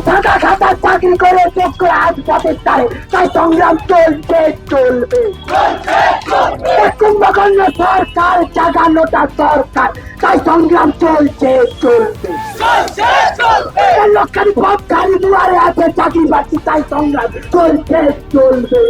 ফাঁকা খাতা চাকরি করে চোখ করে আজ পথের তারে, তাই সংগ্রাম চলছে চলবে। কুম্ভকর্ণ সরকার জাগানোটা দরকার, তাই সংগ্রাম চলছে চলবে। লক্ষারি পথকারী দুয়ারে আছে চাকরি বাকরি, তাই সংগ্রাম চলছে চলবে।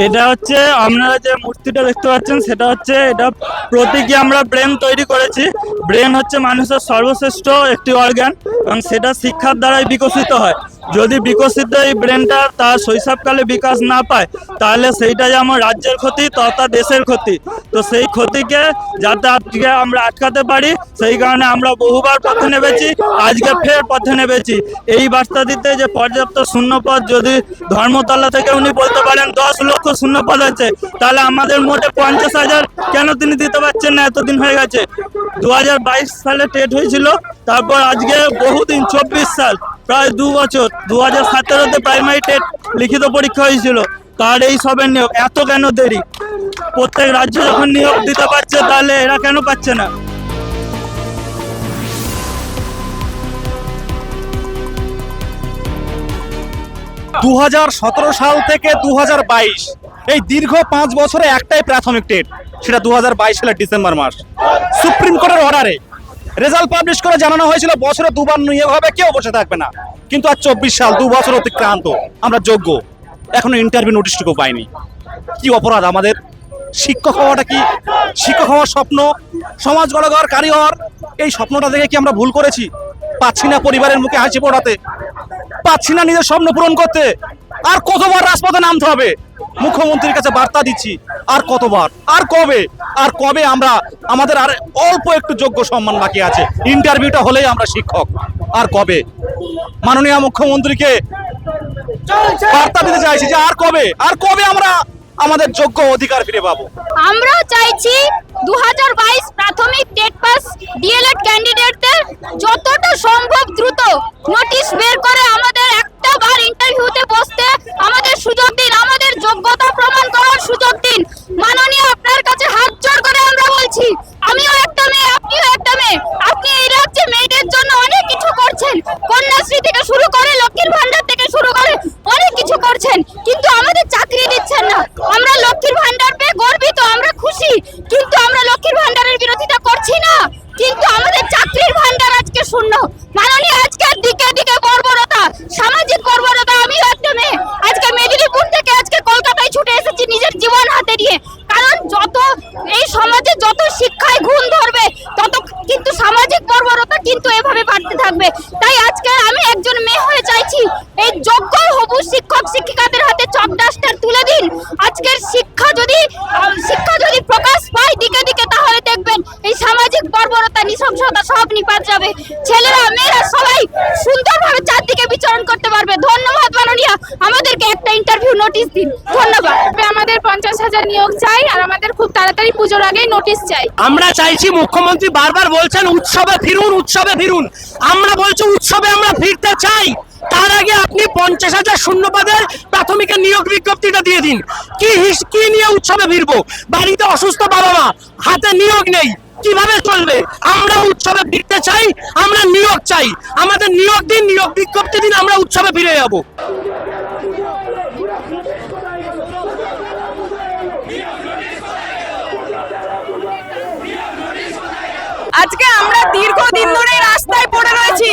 এটা হচ্ছে আপনারা যে মূর্তিটা দেখতে পাচ্ছেন, সেটা হচ্ছে এটা প্রতীকী আমরা ব্রেন তৈরি করেছি। ব্রেন হচ্ছে মানুষের সর্বশ্রেষ্ঠ একটি অর্গান এবং সেটা শিক্ষার দ্বারাই বিকশিত হয়। যদি বিকশিত এই ব্রেনটা তার শৈশবকালে বিকাশ না পায়, তাহলে সেইটা যেমন রাজ্যের ক্ষতি তথা দেশের ক্ষতি। তো সেই ক্ষতিকে যাতে আজকে আমরা আটকাতে পারি, সেই কারণে আমরা বহুবার পথে নেমেছি, আজকে ফের পথে নেমেছি এই বার্তা দিতে যে পর্যাপ্ত শূন্যপদ যদি ধর্মতলা থেকে উনি বলতে পারেন 10 লক্ষ শূন্যপদ আছে, তাহলে আমাদের মোটে 50,000 কেন তিনি দিতে পারছেন না? এতদিন হয়ে গেছে, 2022 সালে টেট হয়েছিল, তারপর আজকে বহুদিন 24 সাল, প্রায় 2 বছর। 2017-তে প্রাইমারি টেট লিখিত পরীক্ষা হয়েছিল, তার এই সবের নিয়োগ এত কেন দেরি? প্রত্যেক রাজ্য যখন নিয়োগ দিতে পারছে, তাহলে এরা কেন পাচ্ছে না? দু সাল থেকে 2022 এই দীর্ঘ 5 বছরে একটাই প্রাথমিক টেট, সেটা 2022 সালের ডিসেম্বর মাস। সুপ্রিম কোর্টের অর্ডারে রেজাল্ট পাবলিশ করে জানানো হয়েছিল বছরে 2 বার নিয়োগ হবে, কেউ বসে থাকবে না। কিন্তু আজ 24 সাল, 2 বছর অতিক্রান্ত, আমরা যোগ্য, এখনো ইন্টারভিউ নোটিশটুকু পাইনি। কি অপরাধ আমাদের? শিক্ষক হওয়াটা কি? শিক্ষক হওয়ার স্বপ্ন, সমাজ গড়ার কারিগর, এই স্বপ্নটা দেখে কি আমরা ভুল করেছি? পাচ্ছি না পরিবারের মুখে হাসি ফোটাতে, পাচ্ছি না নিজের স্বপ্ন পূরণ করতে। আর কতবার রাজপথে নামতে হবে? মুখ্যমন্ত্রীর কাছে বার্তা দিচ্ছি, আর কতবার, আর কবে আমরা, আমাদের আর অল্প একটু যোগ্য সম্মান বাকি আছে, ইন্টারভিউটা হলেই আমরা শিক্ষক। আর কবে? মাননীয় মুখ্যমন্ত্রীকে বার্তা দিতে চাইছি যে আর কবে আমরা আমাদের যোগ্য অধিকার ফিরে পাবো। আমরা চাইছি 2022 প্রাথমিক টেট পাস ডিএলএড ক্যান্ডিডেটদের যতটা সম্ভব দ্রুত নোটিশ বের করে আমাদের একটা বার ইন্টারভিউতে বসতে আমাদের সুযোগ দিন, আমাদের যোগ্যতা প্রমাণ করার সুযোগ দিন। মাননীয়, আপনার কাছে হাত জোড় করে আমরা বলছি, আমিও একটা মেয়ে, আপনিও একটা মেয়ে, আপনি এই রাজ্যে মেয়েদের জন্য অনেক কিছু করছেন, কন্যাশ্রী থেকে শুরু করে লক্ষ্মীর ভান্ডার থেকে শুরু করে অনেক কিছু করছেন, কিন্তু আমাদের চাকরি দিচ্ছেন না। আমরা লক্ষ্মীর ভান্ডার পেয়ে গর্বিত, আমরা খুশি, কিন্তু আমরা লক্ষ্মীর ভান্ডারের বিরোধিতা করছি না, কিন্তু আমাদের চাকরির ভান্ডার আজকে শূন্য। মাননীয়, আজকে দিকে দিকে বর্বরতা, সামাজিক বর্বরতা। আমিও একটা মেয়ে, আজকে মেদিনীপুর থেকে আজকে কলকাতায় ছুটে এসেছি নিজের জীবন হাতে নিয়ে, কারণ যত এই সমাজে যত শিক্ষায় ঘুণ ধরবে, তত কিন্তু সামাজিক বর্বরতা কিন্তু এভাবে বাড়তে থাকবে। তাই আজকে আমি একজন মেয়ে হয়ে চাইছি, এই যোগ্য হবু শিক্ষক শিক্ষিকাদের হাতে চক ডাস্টার তুলে দিন। আজকের শিক্ষা যদি প্রকাশ পায় দিকে দিকে, তাহলে দেখবেন এই সামাজিক বর্বরতা, নৃশংসতা সব নিপাত যাবে। ছেলেরা মেয়েরা সবাই সুন্দরভাবে চারদিকে বিচরণ করতে পারবে। ধন্যবাদ মাননীয়, আমাদেরকে একটা ইন্টারভিউ নোটিশ দিন। ধন্যবাদ। আমাদের 50,000 নিয়োগ চাই, আর আমাদের খুব তাড়াতাড়ি পুজোর আগেই নোটিশ চাই। আমরা চাইছি, মুখ্যমন্ত্রী বারবার বলছেন উৎসবে ফিরুন, উৎসবে ফিরুন। আমরা বলছি উৎসবে আমরা ফিরতে চাই, তার আগে আপনি 50,000 শূন্যপদের প্রাথমিকের নিয়োগ বিজ্ঞপ্তিটা দিয়ে দিন। কি নিয়ে উৎসবে ফিরবো? বাড়িতে অসুস্থ বাবা মা, হাতে নিয়োগ নেই, কিভাবে চলবে? আমরা উৎসবে ফিরতে চাই, আমরা নিয়োগ চাই, আমাদের নিয়োগ দিন, নিয়োগ বিজ্ঞপ্তি দিন, আমরা উৎসবে ফিরে যাবো। আজকে আমরা দীর্ঘদিন ধরে রাস্তায় পড়ে রয়েছি,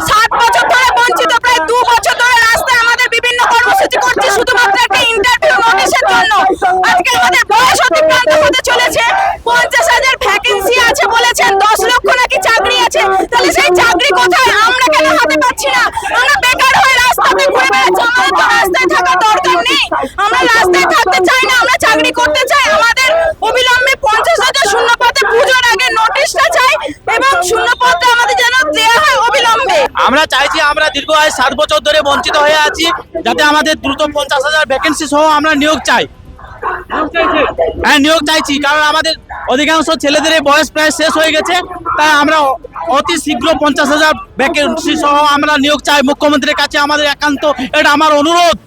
7 বছর ধরে বঞ্চিত, প্রায় 2 বছর ধরে রাস্তায় আমাদের বিভিন্ন কর্মসূচি করছি শুধুমাত্র একটা ইন্টারভিউ নোটিশের জন্য। আজকে আমাদের বয়স অতিক্রান্ত হতে চলেছে, 50,000 ভ্যাকেন্সি আছে বলেছেন, 10 লক্ষ নাকি চাকরি আছে, তাহলে সেই চাকরি কোথায়? আমরা কেন হাতে পাচ্ছি না? আমরা বেকার হয়ে রাস্তাতে ঘুরে বেড়াচ্ছি, আমাদের তো রাস্তায় থাকার দরকার নেই, আমরা রাস্তায় থাকতে চাই না, আমরা চাকরি করতে চাই। আমাদের অবিলম্বে 50,000 শূন্যপদে পুজোর আগে নোটিশটা চাই এবং আমরা চাইছি, আমরা দীর্ঘ 7 বছর ধরে বঞ্চিত হয়ে আছি, যাতে আমাদের দ্রুত 50,000 ভ্যাকেন্সি সহ আমরা নিয়োগ চাই। হ্যাঁ, নিয়োগ চাইছি, কারণ আমাদের অধিকাংশ ছেলেদের এই বয়স প্রায় শেষ হয়ে গেছে, তাই আমরা অতি শীঘ্র 50,000 ভ্যাকেন্সি সহ আমরা নিয়োগ চাই মুখ্যমন্ত্রীর কাছে। আমাদের একান্ত এটা আমার অনুরোধ।